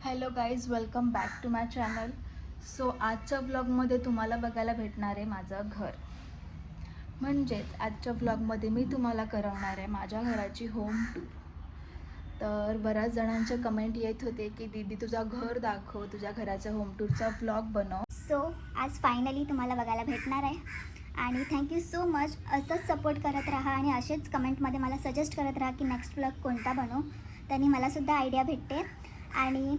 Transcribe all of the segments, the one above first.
Hello guys, welcome back to my channel. So आजच्या ब्लॉगमध्ये तुम्हाला बघायला भेटणार आहे माझं घर. म्हणजेच आजच्या ब्लॉगमध्ये मी तुम्हाला करवणार आहे माझ्या घराची होम टूर. तर बऱ्याच जणांचे कमेंट येत होते की दीदी तुझा घर दाखव, तुझ्या घराच्या होम टूरचा ब्लॉग बनव. सो आज फायनली तुम्हाला बघायला भेटणार आहे आणि थँक्यू सो मच. असंच सपोर्ट करत राहा आणि असेच कमेंटमध्ये मला सजेस्ट करत राहा की नेक्स्ट ब्लॉग कोणता बनवू. त्यांनी मलासुद्धा आयडिया भेटते. आणि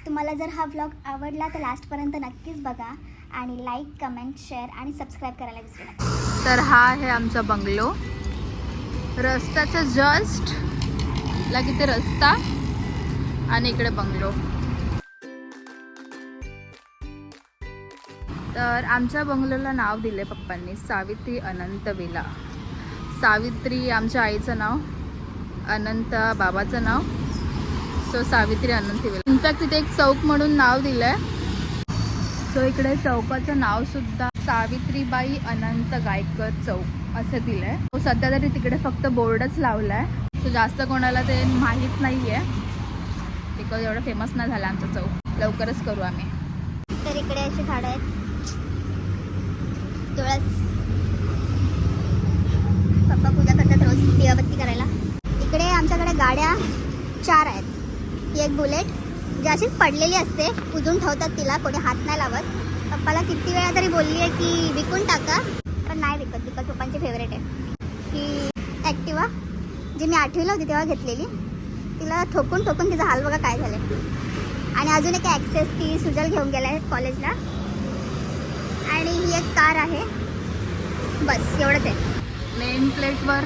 तुम्हाला जर हा ब्लॉग आवडला तर लास्टपर्यंत नक्कीच बघा आणि लाईक, कमेंट, शेअर आणि सबस्क्राईब करायला विसरू नका. तर हा आहे आमचा बंगलो. रस्त्याचा जस्ट लागे ते रस्ता आणि इकडे बंगलो. तर आमच्या बंगलोला नाव दिले पप्पांनी सावित्री अनंत विला. सावित्री आमच्या आईचं नाव, अनंत बाबाचं नाव. सो सावित्री अनंत विला. इनफॅक्ट तिथे एक चौक म्हणून नाव दिलंय. सो इकडे चौकाचं नाव सुद्धा सावित्रीबाई अनंत गायकर चौक असं दिलंय. सध्या तरी तिकडे फक्त बोर्डच लावलाय. सो जास्त कोणाला ते माहीत नाहीये बिकॉज एवढं फेमस नाही झालं आमचा चौक. लवकरच करू आम्ही. तर इकडे अशी झाडं आहेत, तुळस. पप्पा पूजा करतात रोज दिवाबत्ती करायला. इकडे आमच्याकडे गाड्या 4 आहेत. ही एक बुलेट जी अशीच पडलेली असते, उजून ठेवतात तिला, कोणी हात नाही लावत. पप्पाला किती वेळा तरी बोलली आहे की विकून टाका, पण नाही विकत बिकॉज पप्पांची फेवरेट आहे. ही ॲक्टिवा जी मी 8वीला होती तेव्हा घेतलेली, तिला ठोकून ठोकून तिचा हाल बघा काय झाले. आणि अजून एक ॲक्सेस, ती सुजल घेऊन गेला आहे कॉलेजला. आणि ही एक कार आहे. बस एवढंच आहे. नेम प्लेटवर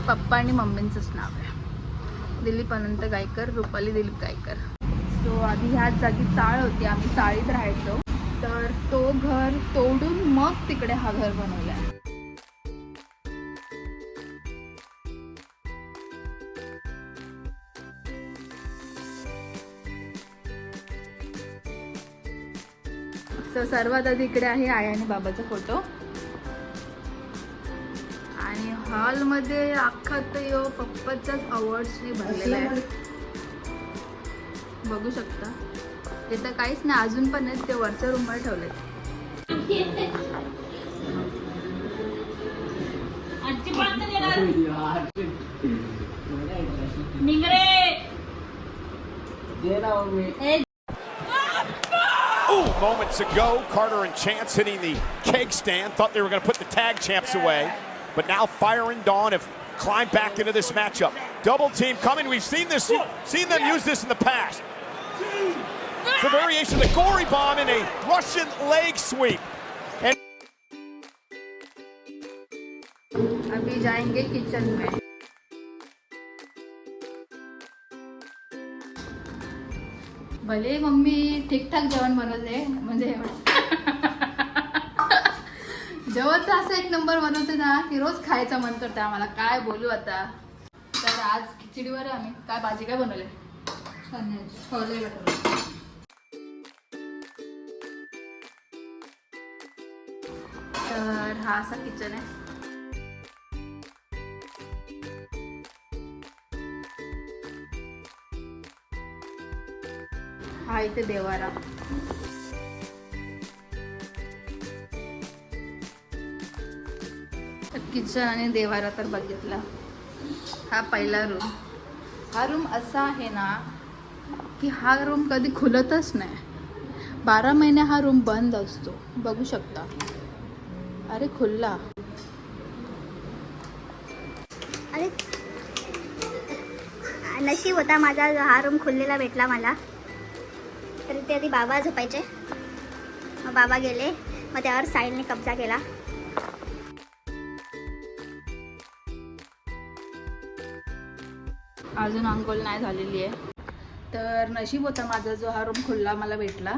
पप्पा आणि मम्मींचंच नाव आहे, दिलीप अनंत गायकर, रुपाली दिलीप गायकर. सो आधी ह्याच जागी चाळ होती, आम्ही चाळीत राहायचो. तर तो घर तोडून मग तिकडे हा घर बनवला आहे. सो सर्वात आधी इकडे आहे आई आणि बाबाचा फोटो. आणि हॉलमध्ये अख्खा तो पप्पाच्याच अवॉर्ड्सने भरलेला आहे, बघू शकता. इथं काहीच नाही अजून पण आहेत, ते वरच्या रूमवर ठेवले. Moments ago, Carter and Chance hitting the keg stand. Thought they were going to put the tag champs away. But now Fire and Dawn have climbed back into this matchup. Double team coming. We've seen them use this in the past. It's a variation of the Gory Bomb in a Russian leg sweep. अभी जाएंगे kitchen में. भले mummy ठीकठाक जेवण बनवते, म्हणजे जेवण तर असं एक नंबर बनवते ना की रोज खायचं मन करते आम्हाला. काय बोलू आता. तर आज खिचडीवर आहे. आम्ही काय भाजी काय बनवले, छोले भटुरे. तर हा असा किचन आहे. हा इथे देवारा. किचन आणि देवारा तर बघितला. हा पहिला रूम. हा रूम असा आहे ना की हा रूम कधी खुलतच नाही. 12 महिने हा रूम बंद असतो, बघू शकता. अरे खुल्ला. अरे नशीब होता माझा, हा रूम खुललेला भेटला मला. तर ते आधी बाबा झोपायचे, मग बाबा गेले, मग त्यावर साईडने कब्जा केला. अजून अंघोळ नाही झालेली आहे. तर नशीब होता माझा जो हा रूम खुल्ला मला भेटला,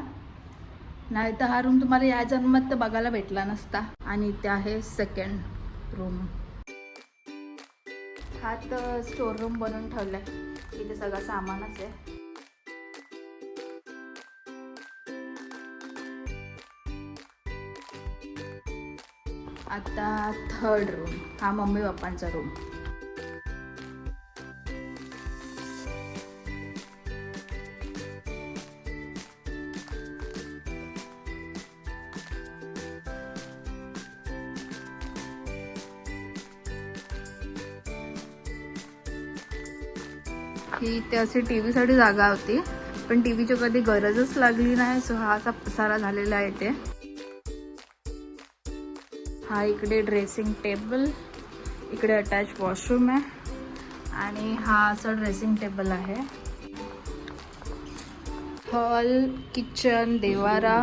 नाही तर हा रूम तुम्हाला या जन्मात तर बघायला भेटला नसता. आणि इथे आहे सेकंड रूम. हा तर स्टोर रूम बनवून ठेवलाय. इथे सगळं सामानच आहे. आता थर्ड रूम, हा मम्मी पप्पांचा रूम. ही इथे अशी टी व्हीसाठी जागा होती, पण टी व्हीची कधी गरजच लागली नाही. सो हा असा पसारा झालेला आहे इथे. हा इकडे ड्रेसिंग टेबल, इकडे अटॅच वॉशरूम आहे आणि हा असा ड्रेसिंग टेबल आहे. Hall, kitchen, Devara,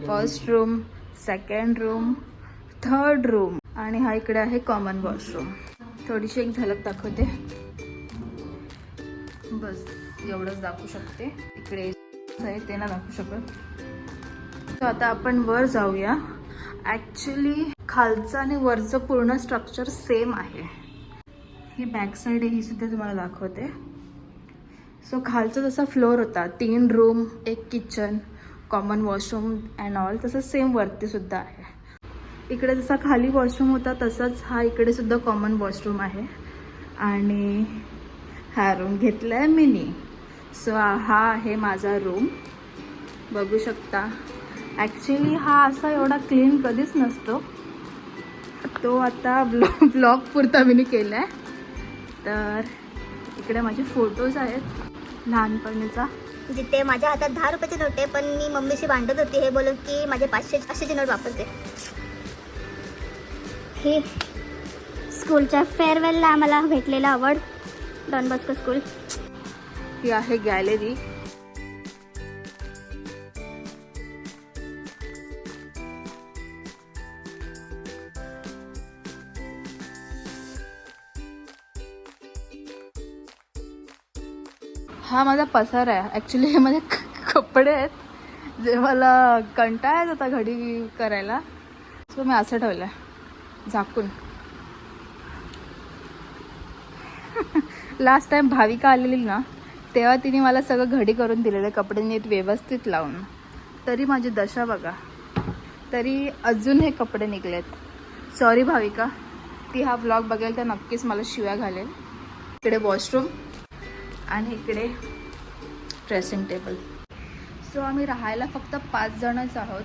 first room, second room, third room आणि हा इकडे आहे कॉमन वॉशरूम. थोडीशी एक झलक दाखवते, बस एवढंच दाखवू शकते. इकडे आहे ते ना दाखवू शकत. तर आता आपण वर जाऊया. ॲक्च्युली खालचं आणि वरचं पूर्ण स्ट्रक्चर सेम आहे. ही बॅक साईड आहे, ही सुद्धा तुम्हाला दाखवते. सो खालचा जसा फ्लोअर होता 3 room 1 kitchen common washroom and all, तसं सेम वरती सुद्धा आहे. इकडे जसा खाली वॉशरूम होता तसंच हा इकडे सुद्धा कॉमन वॉशरूम आहे. आणि हा रूम घेतला आहे मिनी. सो हा आहे माझा रूम, बघू शकता. ॲक्च्युली हा असा एवढा क्लीन कधीच नसतो, तो आता ब्लॉग पुरता मी केला आहे. तर इकडे माझे फोटोज आहेत लहानपणीचा, जिथे माझ्या हातात 10 रुपयाचे नोट आहे, पण मी मम्मीशी भांडत होती हे बोलून की माझे 500ची नोट वापरते. हे स्कूलच्या फेअरवेलला आम्हाला भेटलेलं अवॉर्ड, डॉन बॉस्को स्कूल. ही आहे गॅलरी. हा माझा पसारा आहे. ॲक्च्युली हे माझे कपडे आहेत, जे मला कंटाळा येत होता घडी करायला. सो मी असं ठेवलं आहे झाकून. लास्ट टाइम भाविका आलेली ना, तेव्हा तिने मला सगळं घडी करून दिलेलं, कपडे नीट व्यवस्थित लावून. तरी माझी दशा बघा, तरी अजून हे कपडे निघलेत. सॉरी भाविका, ती हा व्लॉग बघेल तर नक्कीच मला शिव्या घालेल. इकडे वॉशरूम आणि इकडे ड्रेसिंग टेबल. सो आम्ही राहायला फक्त 5 जणच आहोत.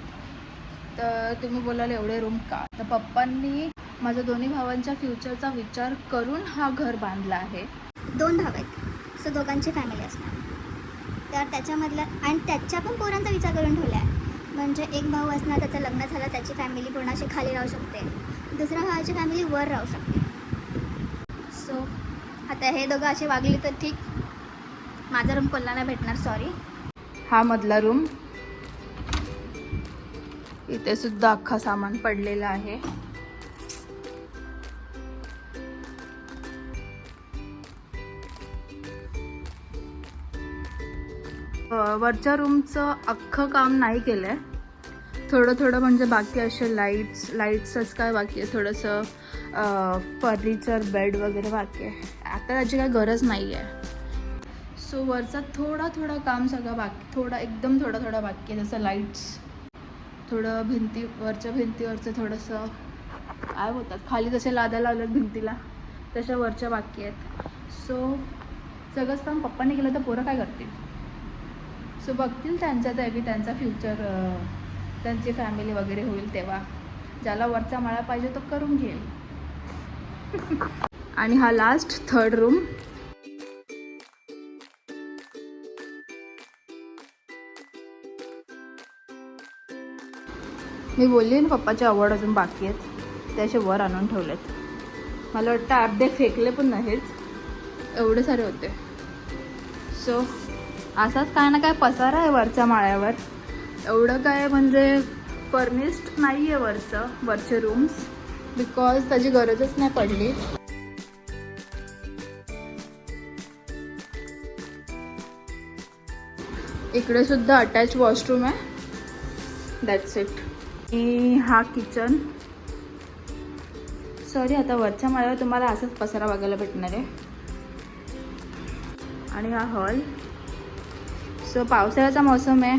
तर तुम्ही बोलाल एवढे रूम का? तर पप्पांनी माझ्या दोन्ही भावांच्या फ्युचरचा विचार करून हा घर बांधला आहे. 2 भाव आहेत, सो दोघांची फॅमिली असणार. तर त्याच्यामधल्या आणि त्याच्या पण पोरांचा विचार करून ठेवला आहे. म्हणजे एक भाऊ असणार, त्याचं लग्न झालं, त्याची फॅमिली पूर्ण अशी खाली राहू शकते, दुसऱ्या भावाची फॅमिली वर राहू शकते. सो आता हे दोघं असे वागले तर ठीक. माझा रूम कोणाला नाही भेटणार, सॉरी. हा मधला रूम, इथे सुद्धा अख्खा सामान पडलेलं आहे. वरच्या रूमचं अख्खं काम नाही केलं आहे, थोडं थोडं. म्हणजे बाकी असे लाईट्सच काय बाकी आहे, थोडंसं फर्निचर बेड वगैरे बाकी आहे. आता त्याची काही गरज नाही आहे. सो वरचा थोडा काम सगळं बाकी, एकदम थोडा बाकी आहे. जसं लाईट्स, थोडं वरच्या भिंतीवरचं थोडंसं काय होतात, खाली जसे लाद्या लावल्यात भिंतीला तशा वरच्या बाकी आहेत. सो सगळंच काम पप्पांनी केलं तर पोरं काय करतील? सो बघतील त्यांच्या त्यावेळी, त्यांचा फ्युचर, त्यांची फॅमिली वगैरे होईल तेव्हा. ज्याला वरचा माळा पाहिजे तो करून घेईल. आणि हा लास्ट 3rd रूम. मी बोलली ना पप्पाचे अवॉर्ड अजून बाकी आहेत, ते असे वर आणून ठेवलेत. मला वाटतं अर्धे फेकले पण नाहीत, एवढे सारे होते. सो असाच काय ना काय पसारा आहे वरच्या माळ्यावर. एवढं काय म्हणजे फर्निश्ड नाही आहे वरचे रूम्स, बिकॉज त्याची गरजच नाही पडली. इकडे सुद्धा अटॅच वॉशरूम आहे, दॅट्स इट. आणि हा किचन. सॉरी, आता वरच्या माळ्यावर तुम्हाला असंच पसारा बघायला भेटणार आहे. आणि हा हॉल. सो पावसाळ्याचा मौसम आहे,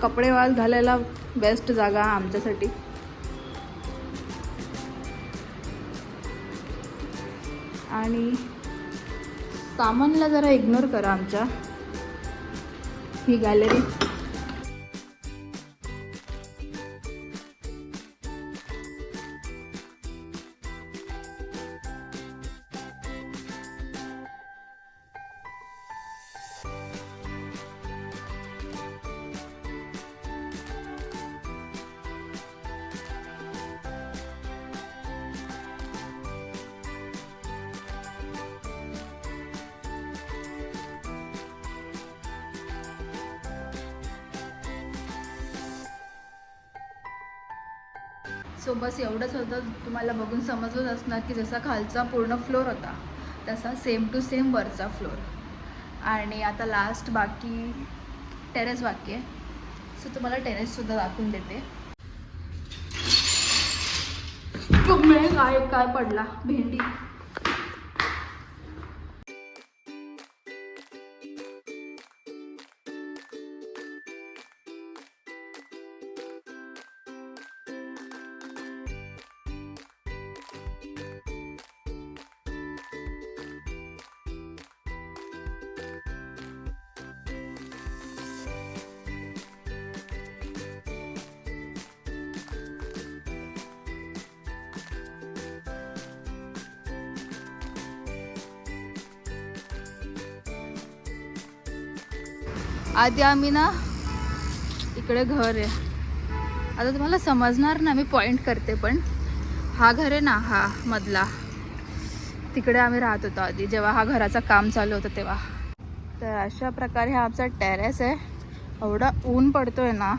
कपडे वाळत घालायला बेस्ट जागा आमच्यासाठी. आणि सामानला जरा इग्नोर करा आमच्या. ही गॅलरी. सो बस एवढंच होतं. तुम्हाला बघून समजलंच असणार की जसा खालचा पूर्ण फ्लोर होता तसा सेम टू सेम वरचा फ्लोर. आणि आता लास्ट बाकी टेरेस बाकी आहे. सो तुम्हाला टेरेससुद्धा दाखवून देते. काय पडला भेंडी. आधी आम्ही ना इकडे घर आहे. आता तुम्हाला समजणार ना मी पॉइंट करते, पण हा घर आहे ना, हा मधला, तिकडे आम्ही राहत होतो आधी जेव्हा हा घराचं काम चालू होतं तेव्हा. तर अशा प्रकारे हा आमचा टेरेस आहे. एवढा ऊन पडतोय ना.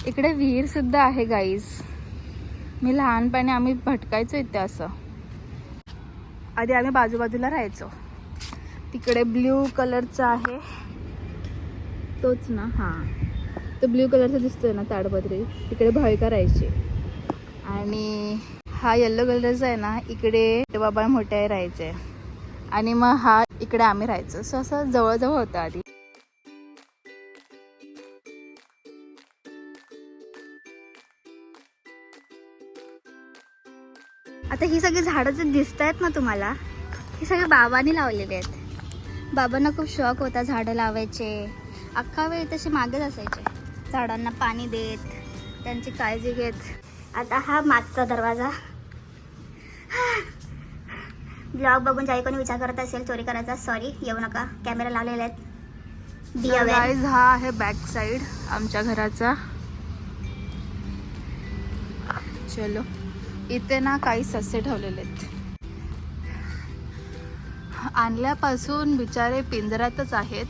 इकडे विहीर सुद्धा आहे गाईज. मी लहानपणी आम्ही भटकायचो इथे असं. आधी आम्ही बाजूबाजूला राहायचो. तिकडे ब्ल्यू कलरचा आहे तोच ना, हां तो ब्ल्यू कलरचा दिसतोय ना ताडपत्री, तिकडे भाविका राहायची. आणि हा येल्लो कलरचा आहे ना, इकडे बाबा मोठे राहायचे. आणि मग हा इकडे आम्ही राहायचो. सो असं जवळजवळ होतं आधी. आता ही सगळी झाडं जे दिसत आहेत ना तुम्हाला, ही सगळी बाबांनी लावलेली आहेत. बाबांना खूप शौक होता झाडं लावायचे. अख्खा वेळ तसे मागेच असायचे, झाडांना पाणी देत, त्यांची काळजी घेत. आता हा मागचा दरवाजा. ब्लॉग बघून ज्याही कोणी विचार करत असेल चोरी करायचा, सॉरी, येऊ नका, कॅमेरा लावलेले आहेत. गाईज हा आहे बॅक साईड आमच्या घराचा. चलो, इथे ना काही ससे ठेवलेले आहेत. आणल्यापासून बिचारे पिंजऱ्यातच आहेत.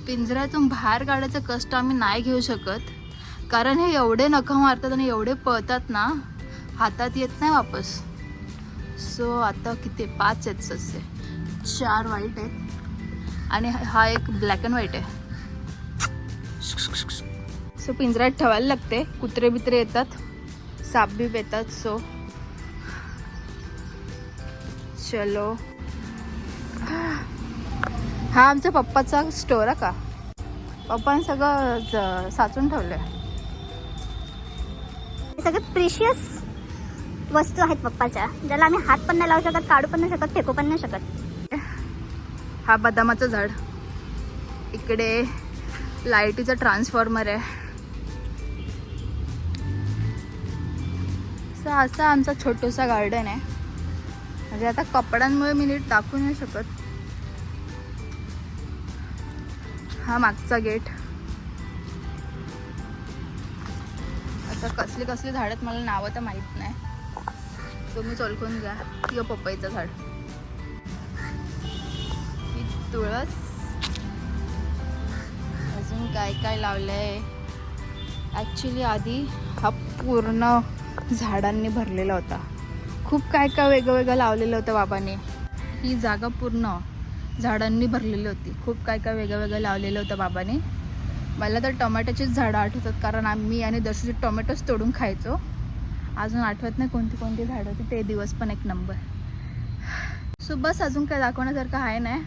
पिंजऱ्यातून बाहेर काढायचं कष्ट आम्ही नाही घेऊ शकत, कारण हे एवढे नखं मारतात आणि एवढे पळतात ना, हातात येत नाही वापस. सो आता किती 5 आहेत ससे, 4 व्हाईट आहेत आणि हा एक ब्लॅक अँड व्हाईट आहे. सो पिंजऱ्यात ठेवायला लागते. कुत्रे बित्रे येतात, साप बीप येतात. सो चलो, हा आमच्या पप्पाचा स्टोर आहे का. पप्पाने सगळं साचून ठेवलंय. सगळे प्रिशियस वस्तू आहेत पप्पाच्या, ज्याला आम्ही हात पण नाही लावू शकत, काढू पण नाही शकत, फेकू पण नाही शकत. हा बदामाचं झाड. इकडे लाईटीचा ट्रान्सफॉर्मर आहे. असा आमचा छोटूसा गार्डन आहे. म्हणजे आता कपड्यांमुळे मी नीट दाखवू नाही शकत. हा मागचा गेट. आता कसली कसली झाड आहेत मला नावं तर माहीत नाही, तुम्ही ओळखून घ्या. यो पपईचं झाड, ही तुळस. अजून काय काय लावलंय. ॲक्च्युली आधी हा पूर्ण झाडांनी भरलेला होता. खूप काय काय वेगळं लावलेलं होतं बाबांनी. ही जागा पूर्ण झाडांनी भरलेली होती. खूप काय काय वेगळं लावलेलं होतं बाबांनी. मला तर टोमॅटोचीच झाडं आठवतात, कारण आम्ही आणि दर्शूचे टोमॅटोच तोडून खायचो. अजून आठवत नाही कोणती कोणती झाडं होती. ते दिवस पण एक नंबर. सो बस अजून काय दाखवण्यासारखं आहे नाही.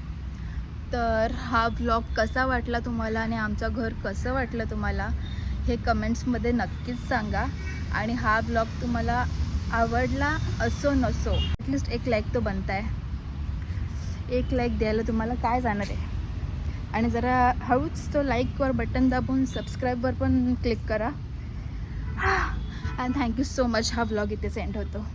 तर हा ब्लॉग कसा वाटला तुम्हाला आणि आमचं घर कसं वाटलं तुम्हाला हे कमेंट्समध्ये नक्कीच सांगा. आणि हा ब्लॉग तुम्हाला आवडला असो नसो, ॲटलिस्ट एक लाईक तो बनता आहे. एक लाईक द्यायला तुम्हाला काय जाणार आहे. आणि जरा हळूच तो लाईकवर बटन दाबून सबस्क्राईबवर पण क्लिक करा. And thank you so much. हा ब्लॉग इथे सेंड होतो.